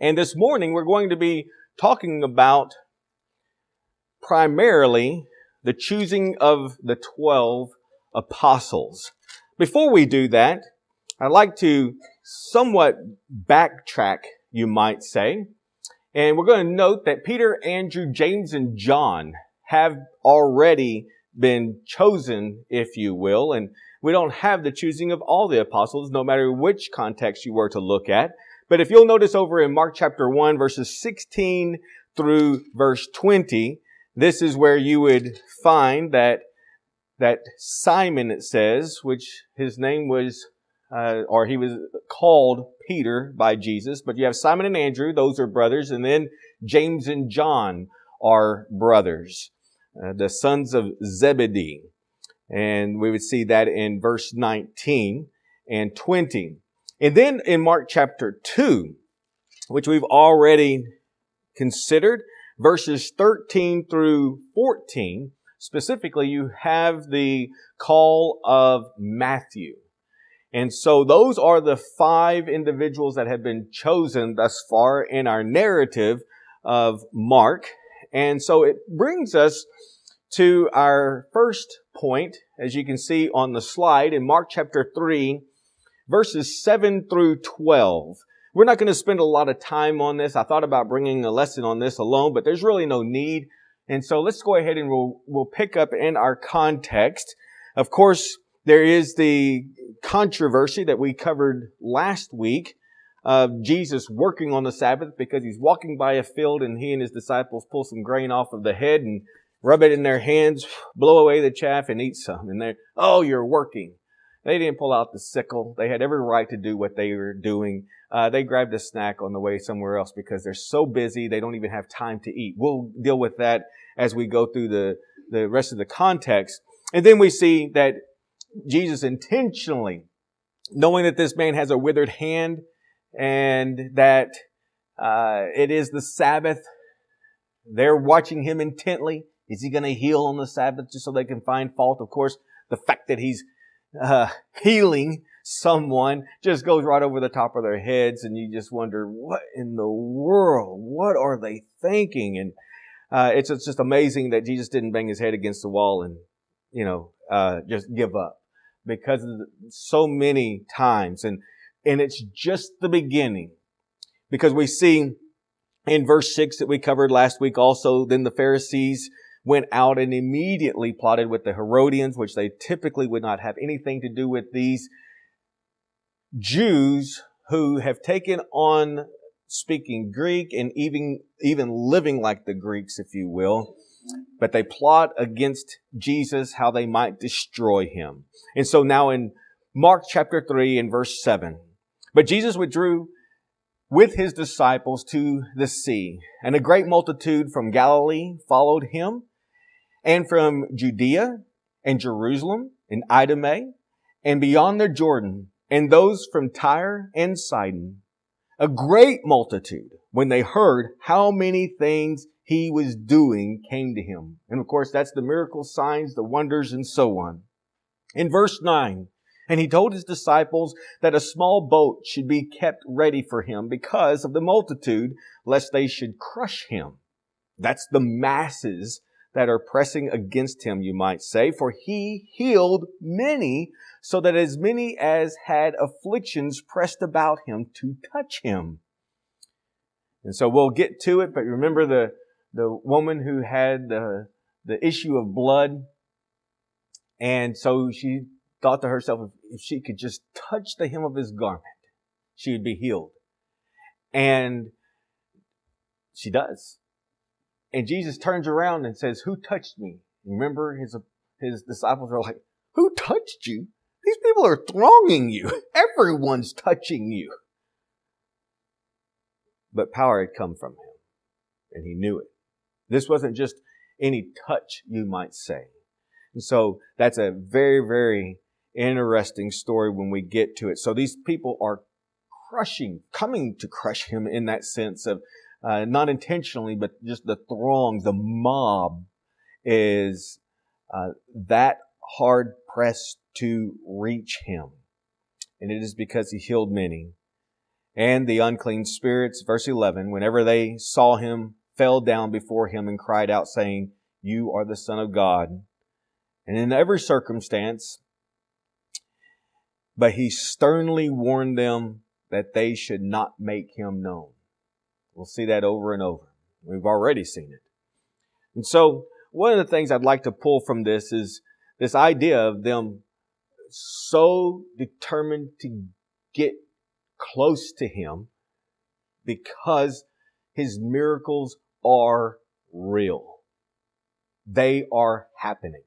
And this morning we're going to be talking about primarily the choosing of the 12 apostles. Before we do that, I'd like to somewhat backtrack, you might say. And we're going to note that Peter, Andrew, James, and John have already been chosen, if you will. And we don't have the choosing of all the apostles, no matter which context you were to look at. But if you'll notice over in Mark chapter 1, verses 16 through verse 20, this is where you would find that Simon, it says, which his name was, or he was called Peter by Jesus. But you have Simon and Andrew, those are brothers. And then James and John are brothers, the sons of Zebedee. And we would see that in verse 19 and 20. And then in Mark chapter 2, which we've already considered, verses 13 through 14, specifically you have the call of Matthew. And so those are the 5 individuals that have been chosen thus far in our narrative of Mark. And so it brings us to our first point, as you can see on the slide, in Mark chapter 3, verses 7 through 12. We're not going to spend a lot of time on this. I thought about bringing a lesson on this alone, but there's really no need. And so let's go ahead and we'll pick up in our context. Of course, there is the controversy that we covered last week of Jesus working on the Sabbath because he's walking by a field and he and his disciples pull some grain off of the head and rub it in their hands, blow away the chaff and eat some. And they're, oh, you're working. They didn't pull out the sickle. They had every right to do what they were doing. They grabbed a snack on the way somewhere else because they're so busy they don't even have time to eat. We'll deal with that as we go through the rest of the context. And then we see that Jesus intentionally, knowing that this man has a withered hand and that it is the Sabbath, they're watching him intently. Is he going to heal on the Sabbath just so they can find fault? Of course, the fact that he's healing someone just goes right over the top of their heads, and you just wonder, what in the world? What are they thinking? And it's just amazing that Jesus didn't bang his head against the wall and, just give up, because of so many times. And it's just the beginning, because we see in verse 6 that we covered last week also, then the Pharisees went out and immediately plotted with the Herodians, which they typically would not have anything to do with, these Jews who have taken on speaking Greek and even living like the Greeks, if you will. But they plot against Jesus, how they might destroy him. And so now in Mark chapter 3 and verse 7, but Jesus withdrew with his disciples to the sea, and a great multitude from Galilee followed him, and from Judea and Jerusalem and Idumea and beyond the Jordan, and those from Tyre and Sidon, a great multitude, when they heard how many things he was doing, came to him. And of course, that's the miracles, signs, the wonders, and so on. In verse 9, and he told his disciples that a small boat should be kept ready for him because of the multitude, lest they should crush him. That's the masses that are pressing against him, you might say, for he healed many, so that as many as had afflictions pressed about him to touch him. And so we'll get to it, but remember the woman who had the issue of blood. And so she thought to herself, if she could just touch the hem of his garment, she would be healed. And she does. And Jesus turns around and says, who touched me? Remember, his disciples are like, who touched you? These people are thronging you. Everyone's touching you. But power had come from him, and he knew it. This wasn't just any touch, you might say. And so that's a very, very interesting story when we get to it. So these people are coming to crush him in that sense of not intentionally, but just the throng, the mob is that hard pressed to reach him. And it is because he healed many. And the unclean spirits, verse 11, whenever they saw him, fell down before him and cried out, saying, "You are the Son of God." And in every circumstance, but he sternly warned them that they should not make him known. We'll see that over and over. We've already seen it. And so, one of the things I'd like to pull from this is this idea of them so determined to get close to him because his miracles are real. They are happening.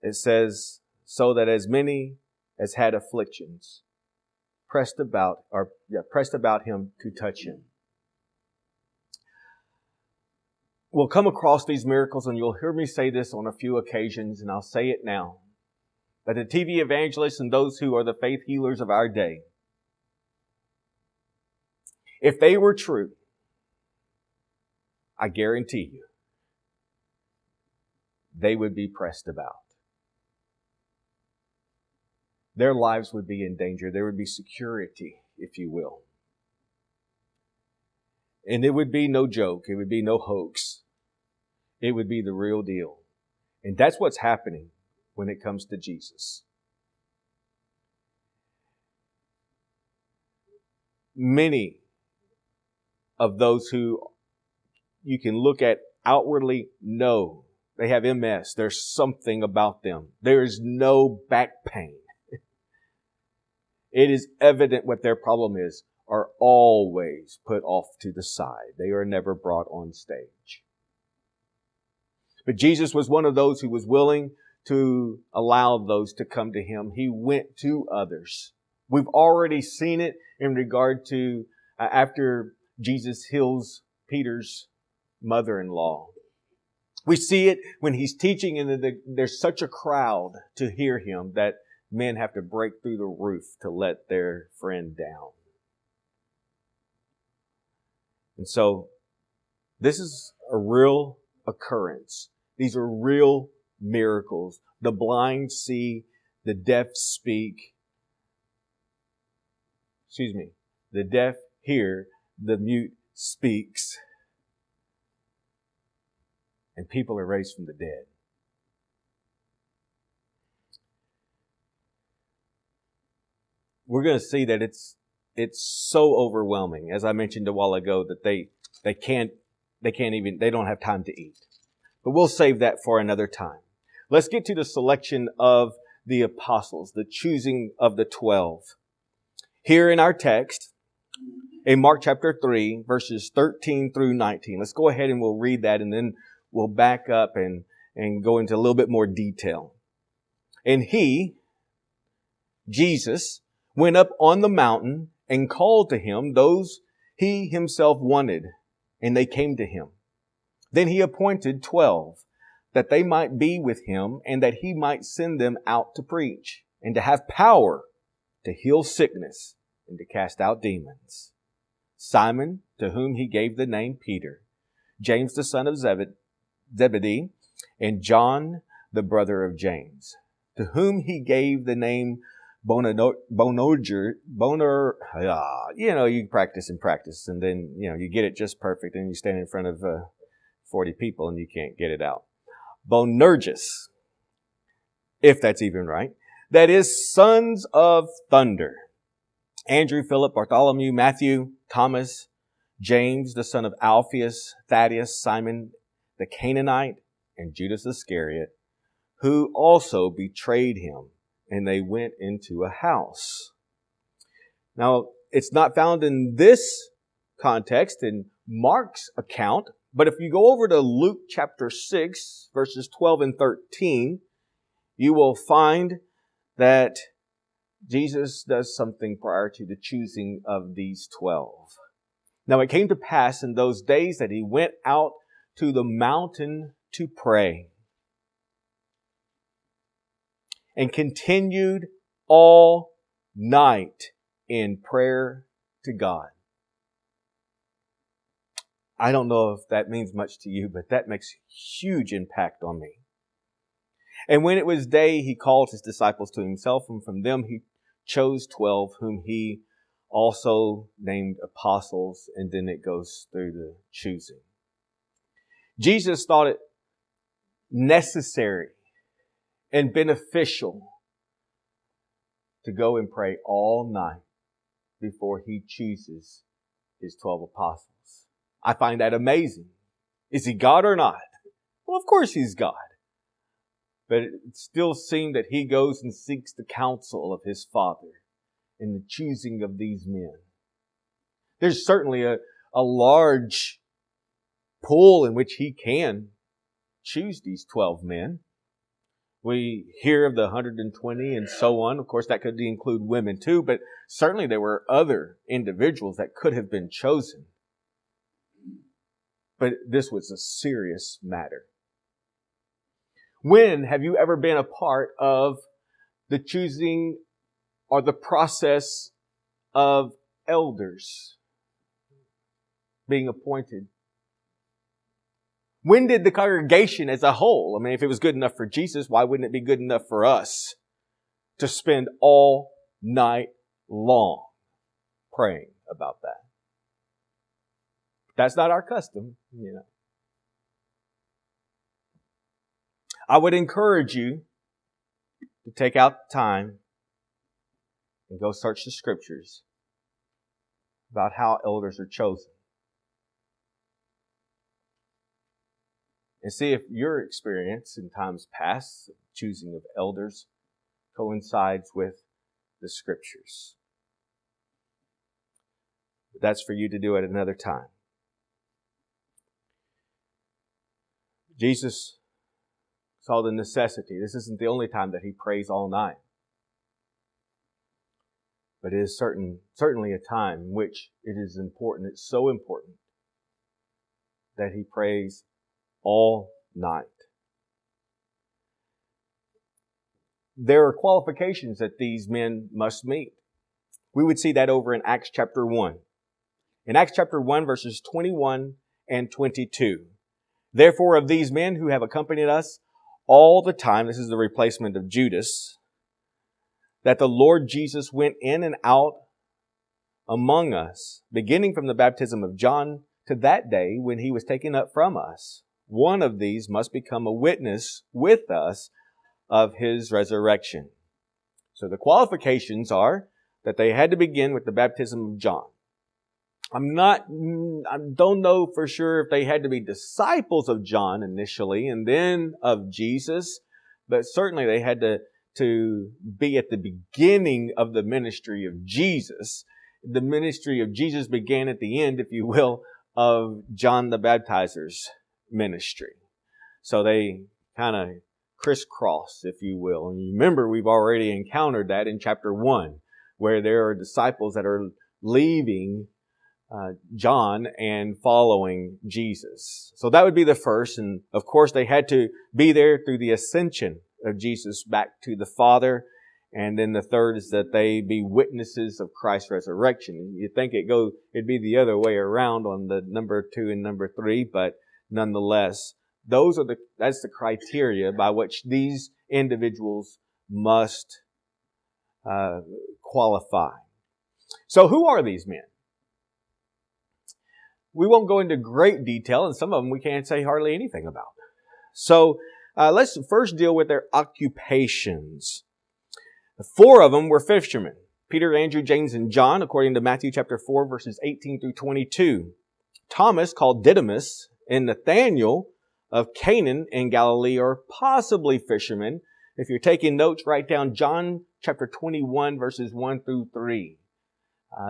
It says, so that as many as had afflictions pressed about him to touch him. We'll come across these miracles, and you'll hear me say this on a few occasions, and I'll say it now. That the TV evangelists and those who are the faith healers of our day, if they were true, I guarantee you, they would be pressed about. Their lives would be in danger. There would be security, if you will. And it would be no joke. It would be no hoax. It would be the real deal. And that's what's happening when it comes to Jesus. Many of those who you can look at outwardly know they have MS. There's something about them. There is no back pain. It is evident what their problem is, are always put off to the side. They are never brought on stage. But Jesus was one of those who was willing to allow those to come to him. He went to others. We've already seen it in regard to after Jesus heals Peter's mother-in-law. We see it when he's teaching and there's such a crowd to hear him that men have to break through the roof to let their friend down. And so, this is a real occurrence. These are real miracles. The blind see, the deaf speak. The deaf hear, the mute speaks. And people are raised from the dead. We're going to see that it's so overwhelming, as I mentioned a while ago, that they don't have time to eat. But we'll save that for another time. Let's get to the selection of the apostles, the choosing of the 12. Here in our text, in Mark chapter 3, verses 13 through 19. Let's go ahead and we'll read that, and then we'll back up and go into a little bit more detail. And he, Jesus, went up on the mountain and called to him those he himself wanted, and they came to him. Then he appointed 12, that they might be with him, and that he might send them out to preach, and to have power to heal sickness, and to cast out demons. Simon, to whom he gave the name Peter, James the son of Zebedee, and John the brother of James, to whom he gave the name you practice and practice, and then, you get it just perfect, and you stand in front of 40 people and you can't get it out. Bonerges, if that's even right. That is sons of thunder. Andrew, Philip, Bartholomew, Matthew, Thomas, James, the son of Alphaeus, Thaddaeus, Simon, the Cananite, and Judas Iscariot, who also betrayed him. And they went into a house. Now, it's not found in this context in Mark's account, but if you go over to Luke chapter 6, verses 12 and 13, you will find that Jesus does something prior to the choosing of these 12. Now, it came to pass in those days that he went out to the mountain to pray, and continued all night in prayer to God. I don't know if that means much to you, but that makes huge impact on me. And when it was day, he called his disciples to himself, and from them he chose 12, whom he also named apostles, and then it goes through the choosing. Jesus thought it necessary and beneficial to go and pray all night before he chooses his 12 apostles. I find that amazing. Is he God or not? Well, of course he's God. But it still seemed that he goes and seeks the counsel of his Father in the choosing of these men. There's certainly a large pool in which he can choose these 12 men. We hear of the 120 and so on. Of course, that could include women too, but certainly there were other individuals that could have been chosen. But this was a serious matter. When have you ever been a part of the choosing or the process of elders being appointed? When did the congregation as a whole, I mean, if it was good enough for Jesus, why wouldn't it be good enough for us to spend all night long praying about that? That's not our custom, you know. I would encourage you to take out time and go search the scriptures about how elders are chosen. And see if your experience in times past, choosing of elders, coincides with the scriptures. But that's for you to do at another time. Jesus saw the necessity. This isn't the only time that he prays all night. But it is certainly a time in which it is important, it's so important, that he prays all night. There are qualifications that these men must meet. We would see that over in Acts chapter 1. In Acts chapter 1, verses 21 and 22. Therefore, of these men who have accompanied us all the time, this is the replacement of Judas, that the Lord Jesus went in and out among us, beginning from the baptism of John to that day when he was taken up from us. One of these must become a witness with us of his resurrection. So the qualifications are that they had to begin with the baptism of John. I don't know for sure if they had to be disciples of John initially and then of Jesus, but certainly they had to be at the beginning of the ministry of Jesus. The ministry of Jesus began at the end, if you will, of John the Baptizer's ministry. So they kind of crisscross, if you will. And you remember we've already encountered that in chapter 1, where there are disciples that are leaving John and following Jesus. So that would be the first. And of course they had to be there through the ascension of Jesus back to the Father. And then the third is that they be witnesses of Christ's resurrection. You'd think it'd be the other way around on the number 2 and number 3, but nonetheless, that's the criteria by which these individuals must qualify. So who are these men? We won't go into great detail, and some of them we can't say hardly anything about. So let's first deal with their occupations. 4 of them were fishermen: Peter, Andrew, James, and John, according to Matthew chapter 4, verses 18 through 22. Thomas, called Didymus, and Nathanael of Cana in Galilee are possibly fishermen. If you're taking notes, write down John chapter 21, verses 1 through 3.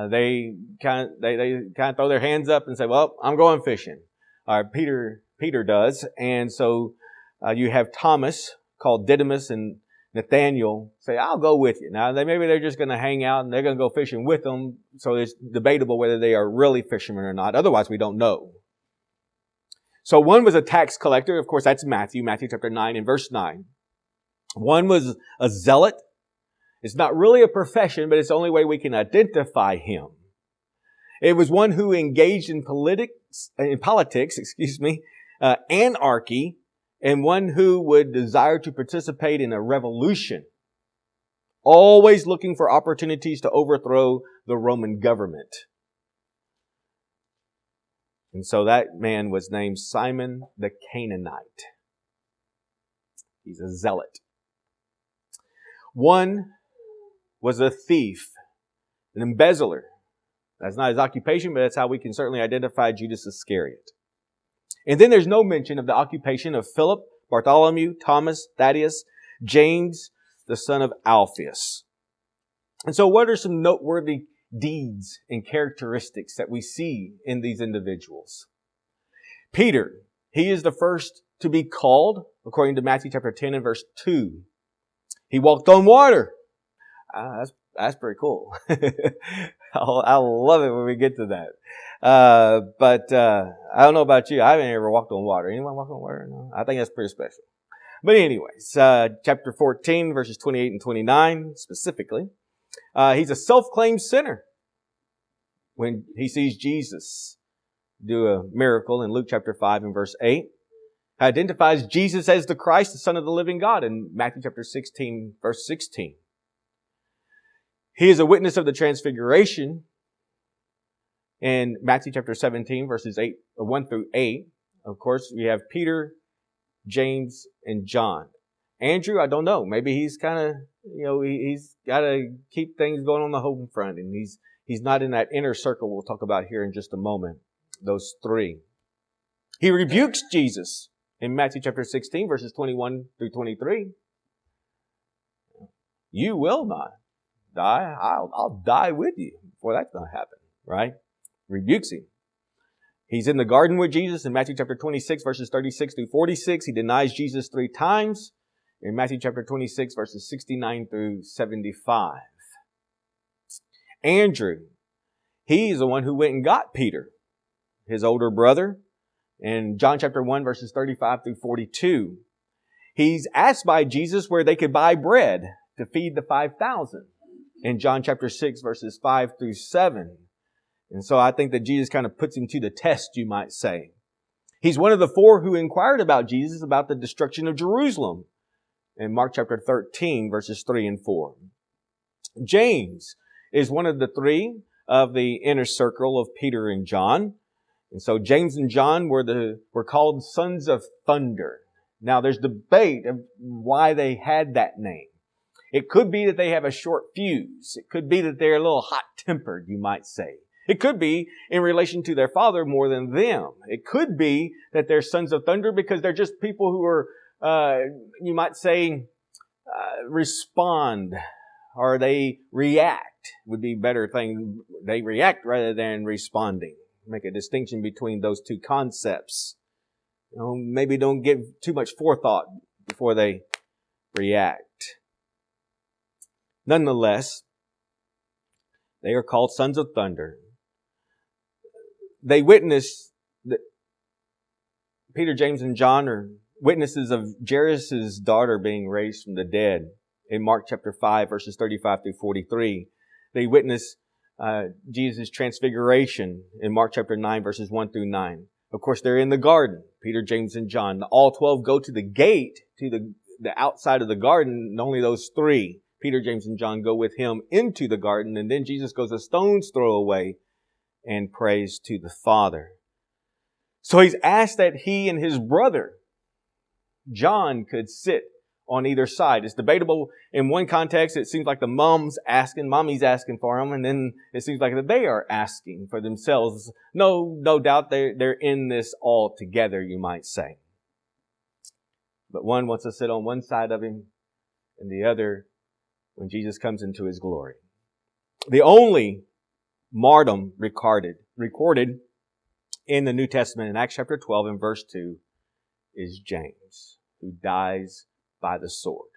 They kind of throw their hands up and say, "Well, I'm going fishing." Peter does, and so you have Thomas, called Didymus, and Nathanael say, "I'll go with you." Now, maybe they're just going to hang out and they're going to go fishing with them. So it's debatable whether they are really fishermen or not. Otherwise, we don't know. So one was a tax collector. Of course, that's Matthew chapter 9 and verse 9. One was a zealot. It's not really a profession, but it's the only way we can identify him. It was one who engaged in politics, anarchy, and one who would desire to participate in a revolution, always looking for opportunities to overthrow the Roman government. And so that man was named Simon the Cananite. He's a zealot. One was a thief, an embezzler. That's not his occupation, but that's how we can certainly identify Judas Iscariot. And then there's no mention of the occupation of Philip, Bartholomew, Thomas, Thaddaeus, James, the son of Alphaeus. And so what are some noteworthy deeds and characteristics that we see in these individuals? Peter, he is the first to be called, according to Matthew chapter 10 and verse 2. He walked on water. That's pretty cool. I love it when we get to that. But I don't know about you. I haven't ever walked on water. Anyone walk on water? No? I think that's pretty special. But anyways, chapter 14, verses 28 and 29 specifically. He's a self-claimed sinner. When he sees Jesus do a miracle in Luke chapter 5 and verse 8, identifies Jesus as the Christ, the Son of the living God in Matthew chapter 16, verse 16. He is a witness of the transfiguration in Matthew chapter 17, verses 1 through 8. Of course, we have Peter, James, and John. Andrew, I don't know. Maybe he's kind of, he's got to keep things going on the home front, and he's not in that inner circle we'll talk about here in just a moment. Those three. He rebukes Jesus in Matthew chapter 16, verses 21 through 23. You will not die. I'll die with you before that's going to happen, right? Rebukes him. He's in the garden with Jesus in Matthew chapter 26, verses 36 through 46. He denies Jesus 3 times in Matthew chapter 26, verses 69 through 75. Andrew, he's the one who went and got Peter, his older brother, in John chapter 1, verses 35 through 42. He's asked by Jesus where they could buy bread to feed the 5,000 in John chapter 6, verses 5 through 7. And so I think that Jesus kind of puts him to the test, you might say. He's one of the 4 who inquired about Jesus about the destruction of Jerusalem in Mark chapter 13, verses 3 and 4. James is one of the 3 of the inner circle of Peter and John. And so James and John were called sons of thunder. Now there's debate of why they had that name. It could be that they have a short fuse. It could be that they're a little hot-tempered, you might say. It could be in relation to their father more than them. It could be that they're sons of thunder because they're just people who are, you might say, respond, or they react would be a better thing. They react rather than responding. Make a distinction between those two concepts. Maybe don't give too much forethought before they react. Nonetheless, they are called sons of thunder. They witness that Peter, James, and John are witnesses of Jairus' daughter being raised from the dead in Mark chapter 5, verses 35 through 43. They witness Jesus' transfiguration in Mark chapter 9, verses 1 through 9. Of course, they're in the garden, Peter, James, and John. All 12 go to the gate, to the outside of the garden, and only those 3, Peter, James, and John, go with him into the garden, and then Jesus goes a stone's throw away and prays to the Father. So he's asked that he and his brother, John, could sit on either side. It's debatable. In one context, it seems like the mommy's asking for him, and then it seems like that they are asking for themselves. No doubt they're in this all together, you might say. But one wants to sit on one side of him, and the other when Jesus comes into his glory. The only martyrdom recorded in the New Testament in Acts chapter 12 and verse 2 is James, who dies by the sword.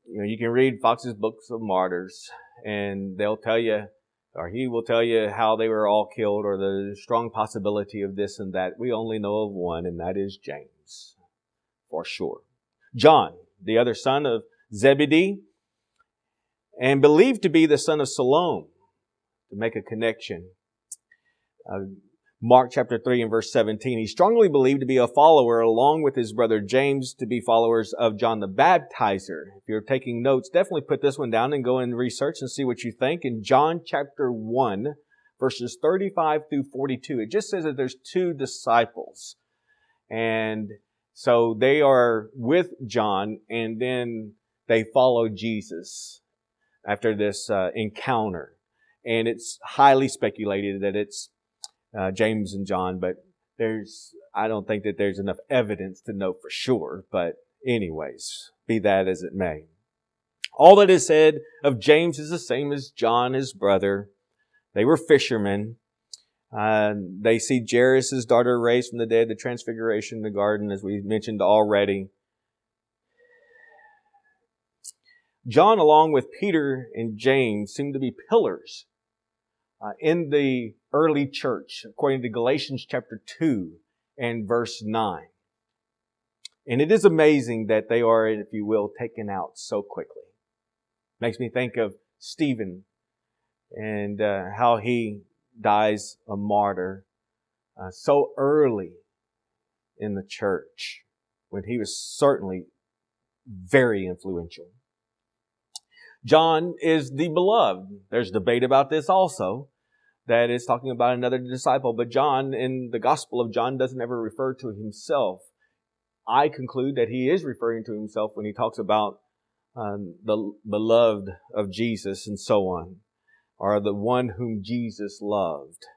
You can read Fox's books of martyrs, and they'll tell you, or he will tell you how they were all killed, or the strong possibility of this and that. We only know of one, and that is James, for sure. John, the other son of Zebedee, and believed to be the son of Salome, to make a connection. Mark chapter 3 and verse 17. He strongly believed to be a follower along with his brother James to be followers of John the Baptizer. If you're taking notes, definitely put this one down and go and research and see what you think. In John chapter 1, verses 35 through 42, it just says that there's two disciples. And so they are with John and then they follow Jesus after this encounter. And it's highly speculated that it's James and John, but I don't think that there's enough evidence to know for sure. But anyways, be that as it may. All that is said of James is the same as John, his brother. They were fishermen. They see Jairus' daughter raised from the dead, the transfiguration in the garden, as we mentioned already. John, along with Peter and James, seem to be pillars in the early church, according to Galatians chapter 2 and verse 9. And it is amazing that they are, if you will, taken out so quickly. Makes me think of Stephen and how he dies a martyr so early in the church when he was certainly very influential. John is the beloved. There's debate about this also, that is talking about another disciple. But John, in the Gospel of John, doesn't ever refer to himself. I conclude that he is referring to himself when he talks about the beloved of Jesus and so on, or the one whom Jesus loved,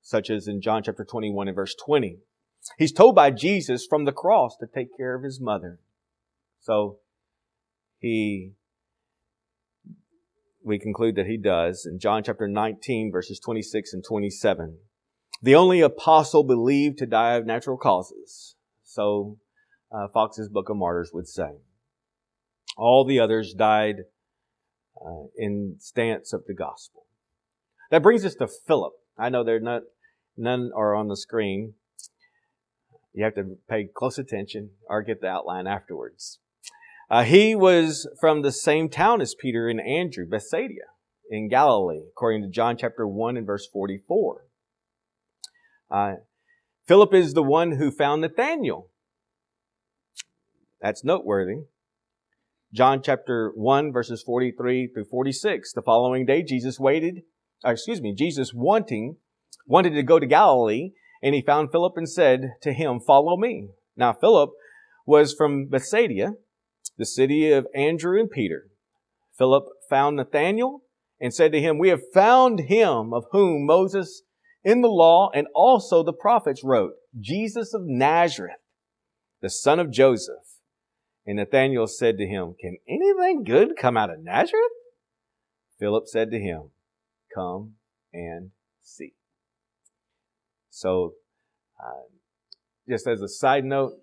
such as in John chapter 21 and verse 20. He's told by Jesus from the cross to take care of his mother. So we conclude that he does in John chapter 19, verses 26 and 27. The only apostle believed to die of natural causes. So Fox's Book of Martyrs would say. All the others died in stance of the gospel. That brings us to Philip. I know none are on the screen. You have to pay close attention or get the outline afterwards. He was from the same town as Peter and Andrew, Bethsaida, in Galilee, according to John chapter 1 and verse 44. Philip is the one who found Nathanael. That's noteworthy. John chapter 1 verses 43 through 46. The following day, Jesus wanted to go to Galilee, and he found Philip and said to him, "Follow me." Now Philip was from Bethsaida, the city of Andrew and Peter. Philip found Nathanael and said to him, "We have found him of whom Moses in the law and also the prophets wrote, Jesus of Nazareth, the son of Joseph." And Nathanael said to him, "Can anything good come out of Nazareth?" Philip said to him, "Come and see." So, just as a side note,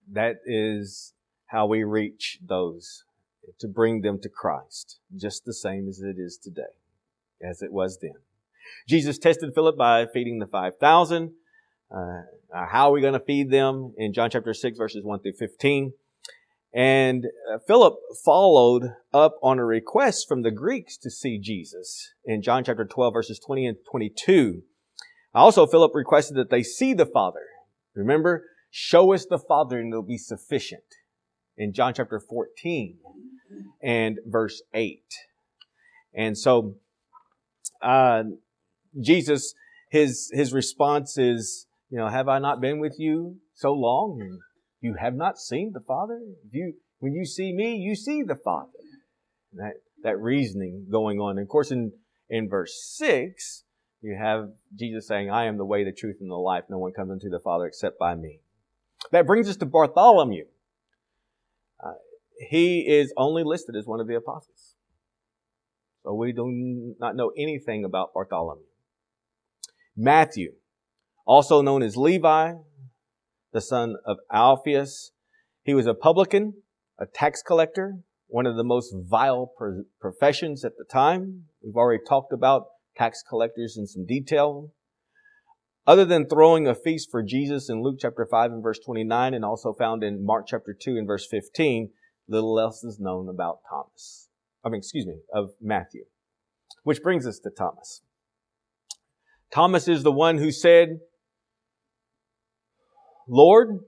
that is how we reach those, to bring them to Christ, just the same as it is today, as it was then. Jesus tested Philip by feeding the 5,000. How are we going to feed them? In John chapter 6, verses 1 through 15. And Philip followed up on a request from the Greeks to see Jesus in John chapter 12, verses 20 and 22. Also, Philip requested that they see the Father. Remember, show us the Father and it'll be sufficient. In John chapter 14 and verse 8. And so, Jesus, his response is, have I not been with you so long and you have not seen the Father? When you see me, you see the Father. That reasoning going on. And of course, in verse 6, you have Jesus saying, "I am the way, the truth, and the life. No one comes unto the Father except by me." That brings us to Bartholomew. He is only listed as one of the apostles. So we do not know anything about Bartholomew. Matthew, also known as Levi, the son of Alphaeus. He was a publican, a tax collector, one of the most vile professions at the time. We've already talked about tax collectors in some detail. Other than throwing a feast for Jesus in Luke chapter 5 and verse 29, and also found in Mark chapter 2 and verse 15, little else is known about of Matthew. Which brings us to Thomas. Thomas is the one who said, Lord,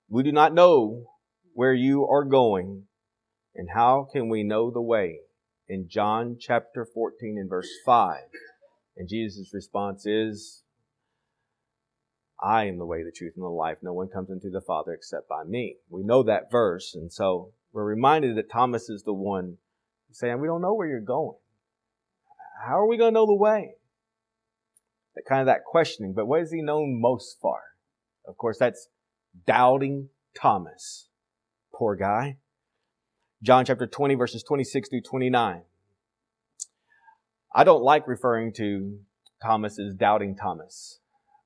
we do not know where you are going, and how can we know the way? In John chapter 14 and verse 5. And Jesus' response is, I am the way, the truth, and the life. No one comes into the Father except by me. We know that verse, and so we're reminded that Thomas is the one saying, we don't know where you're going. How are we going to know the way? That questioning. But what is he known most for? Of course, that's doubting Thomas. Poor guy. John chapter 20, verses 26 through 29. I don't like referring to Thomas as doubting Thomas.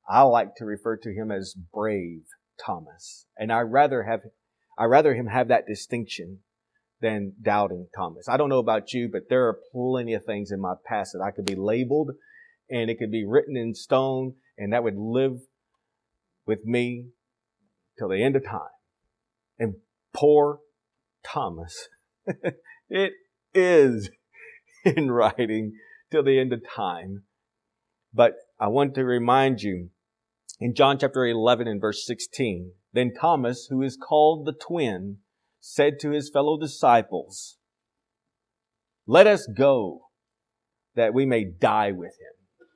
I like to refer to him as brave Thomas. And I rather him have that distinction than doubting Thomas. I don't know about you, but there are plenty of things in my past that I could be labeled, and it could be written in stone, and that would live with me till the end of time. And poor Thomas, it is in writing till the end of time. But I want to remind you, in John chapter 11 and verse 16, then Thomas, who is called the twin, said to his fellow disciples, let us go that we may die with him.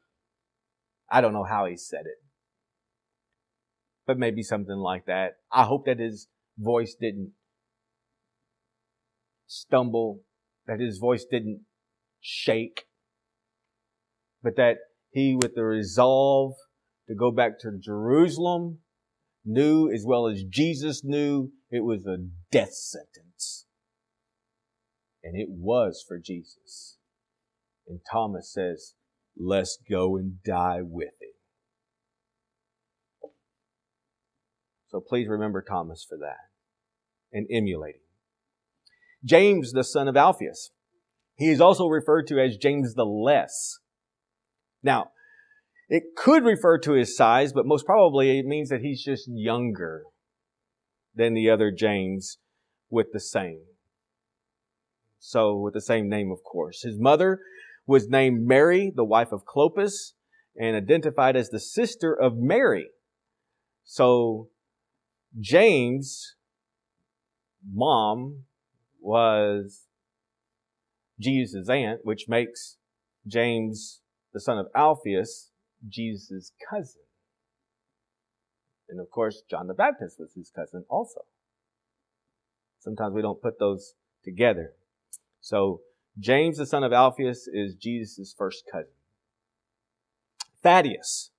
I don't know how he said it, but maybe something like that. I hope that his voice didn't stumble, that his voice didn't shake, but that he, with the resolve to go back to Jerusalem, knew, as well as Jesus knew, it was a death sentence. And it was for Jesus. And Thomas says, let's go and die with him. So please remember Thomas for that and emulate him. James, the son of Alphaeus. He is also referred to as James the Less. Now, it could refer to his size, but most probably it means that he's just younger than the other James with the same. So, with the same name, of course. His mother was named Mary, the wife of Clopas, and identified as the sister of Mary. So, James' mom was Jesus' aunt, which makes James, the son of Alphaeus, Jesus' cousin. And of course, John the Baptist was his cousin also. Sometimes we don't put those together. So, James, the son of Alphaeus, is Jesus' first cousin. Thaddaeus,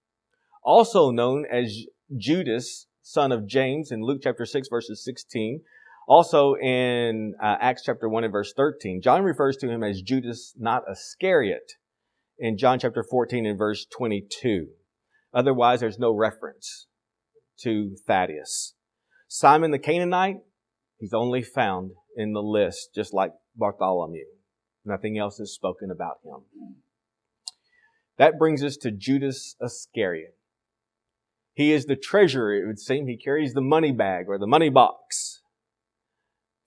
also known as Judas, son of James, in Luke chapter 6, verses 16. Also in Acts chapter 1 and verse 13. John refers to him as Judas, not Iscariot, in John chapter 14 and verse 22. Otherwise, there's no reference to Thaddaeus. Simon the Cananite, he's only found in the list, just like Bartholomew. Nothing else is spoken about him. That brings us to Judas Iscariot. He is the treasurer, it would seem. He carries the money bag or the money box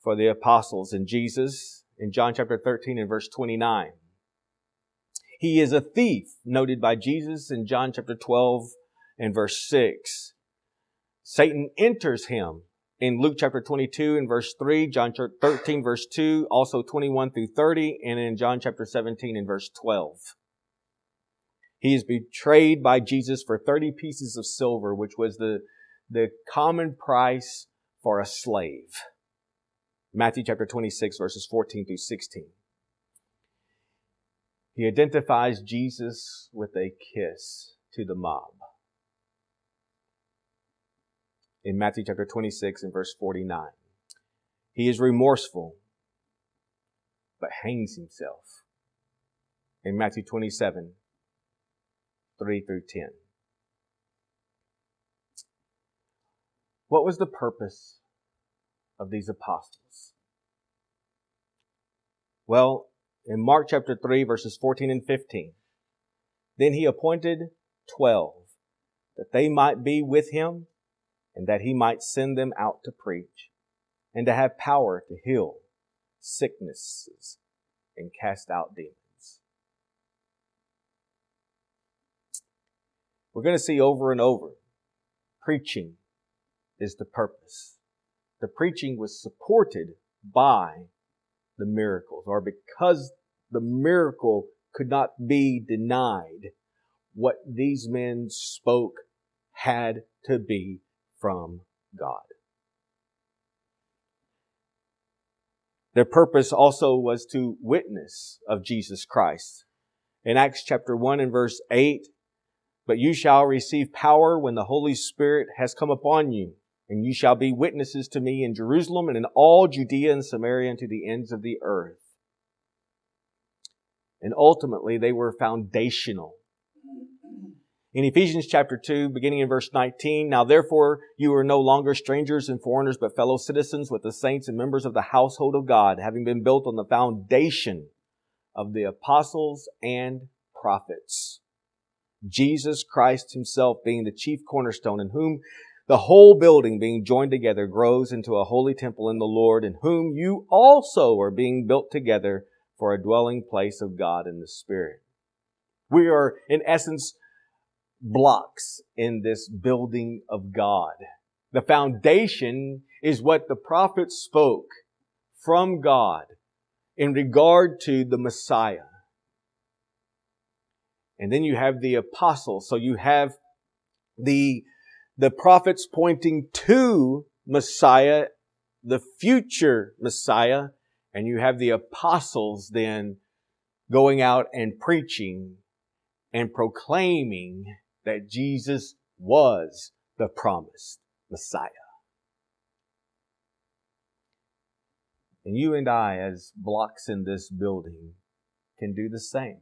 for the apostles and Jesus in John chapter 13 and verse 29. He is a thief, noted by Jesus in John chapter 12 and verse 6. Satan enters him in Luke chapter 22 and verse 3, John chapter 13 verse 2, also 21 through 30, and in John chapter 17 and verse 12. He is betrayed by Jesus for 30 pieces of silver, which was the common price for a slave. Matthew chapter 26 verses 14 through 16. He identifies Jesus with a kiss to the mob. In Matthew chapter 26 and verse 49. He is remorseful, but hangs himself. In Matthew 27, 3 through 10. What was the purpose of these apostles? Well, in Mark chapter 3, verses 14 and 15, then he appointed 12, that they might be with him, and that he might send them out to preach, and to have power to heal sicknesses and cast out demons. we're going to see over and over, preaching is the purpose. The preaching was supported by the miracles, or because the miracle could not be denied, what these men spoke had to be from God. Their purpose also was to witness of Jesus Christ. In Acts chapter 1 and verse 8, "But you shall receive power when the Holy Spirit has come upon you, and you shall be witnesses to me in Jerusalem and in all Judea and Samaria and to the ends of the earth." And ultimately, they were foundational. In Ephesians chapter 2, beginning in verse 19, "Now therefore you are no longer strangers and foreigners, but fellow citizens with the saints and members of the household of God, having been built on the foundation of the apostles and prophets, Jesus Christ himself being the chief cornerstone, in whom the whole building being joined together grows into a holy temple in the Lord, in whom you also are being built together for a dwelling place of God in the Spirit." We are, in essence, blocks in this building of God. The foundation is what the prophets spoke from God in regard to the Messiah. And then you have the apostles. So you have the prophets pointing to Messiah, the future Messiah, and you have the apostles then going out and preaching and proclaiming that Jesus was the promised Messiah. And you and I, as blocks in this building, can do the same.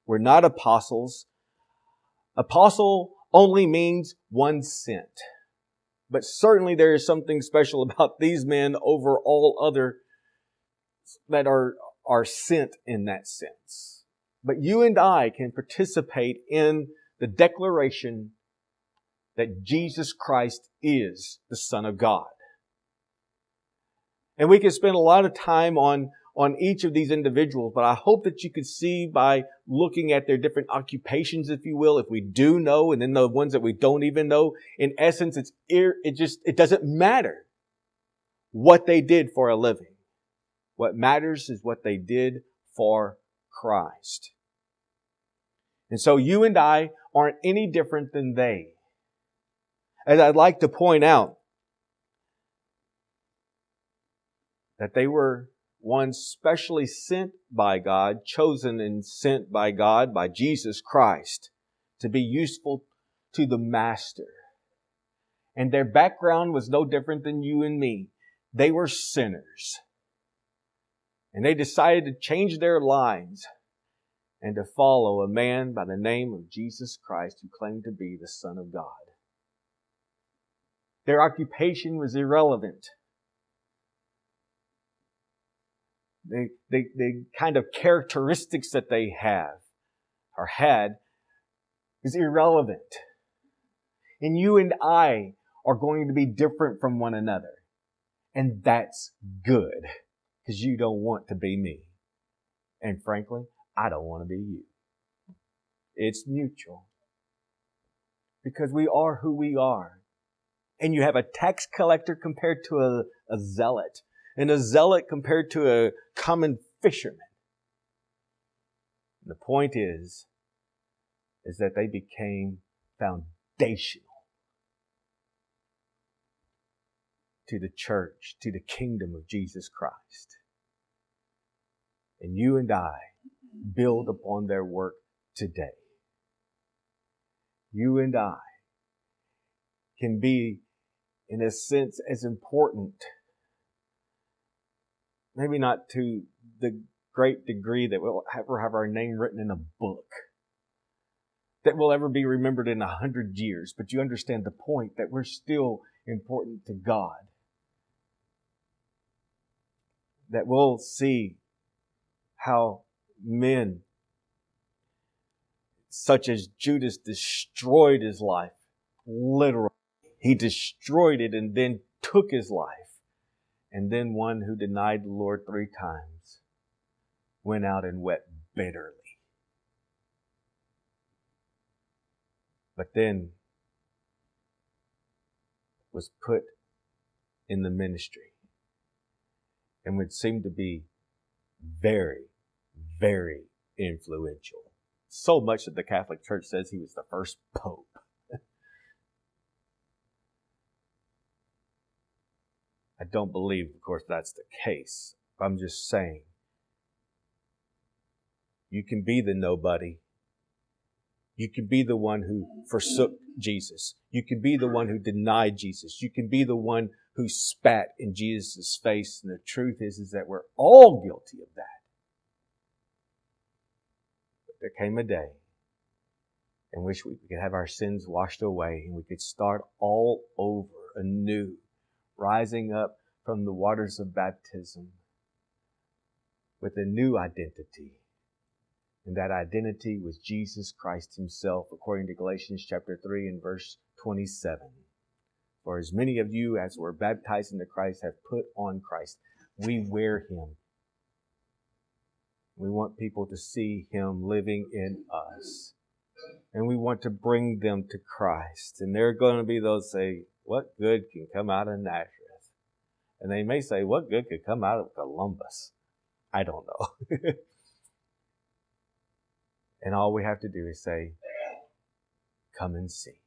We're not apostles. Apostle only means one sent. But certainly there is something special about these men over all other that are sent in that sense. But you and I can participate in the declaration that Jesus Christ is the Son of God. And we can spend a lot of time on each of these individuals, but I hope that you could see by looking at their different occupations, if you will, if we do know, and then the ones that we don't even know. In essence, it doesn't matter what they did for a living. What matters is what they did for Christ. And so you and I aren't any different than they. And I'd like to point out that they were ones specially sent by God, chosen and sent by God, by Jesus Christ, to be useful to the Master. And their background was no different than you and me. They were sinners. And they decided to change their lives and to follow a man by the name of Jesus Christ who claimed to be the Son of God. Their occupation was irrelevant. The kind of characteristics that they have or had is irrelevant. And you and I are going to be different from one another. And that's good, because you don't want to be me. And frankly, I don't want to be you. It's mutual. Because we are who we are. And you have a tax collector compared to a zealot. And a zealot compared to a common fisherman. And the point is that they became foundational to the church, to the kingdom of Jesus Christ. And you and I build upon their work today. You and I can be, in a sense, as important, maybe not to the great degree that we'll ever have our name written in a book, that will ever be remembered in 100 years, but you understand the point that we're still important to God. That we'll see how men such as Judas destroyed his life. Literally. He destroyed it and then took his life. And then one who denied the Lord 3 times went out and wept bitterly. but then was put in the ministry and would seem to be very, very influential. So much that the Catholic Church says he was the first pope. I don't believe, of course, that's the case. I'm just saying, you can be the nobody. You can be the one who forsook Jesus. You can be the one who denied Jesus. You can be the one who spat in Jesus' face. And the truth is that we're all guilty of that. But there came a day in which we could have our sins washed away and we could start all over anew, rising up from the waters of baptism with a new identity. And that identity was Jesus Christ himself, according to Galatians chapter 3 and verse 27. For as many of you as were baptized into Christ have put on Christ. We wear him. We want people to see him living in us. And we want to bring them to Christ. And there are going to be those say, what good can come out of Nazareth? And they may say, what good could come out of Columbus? I don't know. And all we have to do is say, come and see.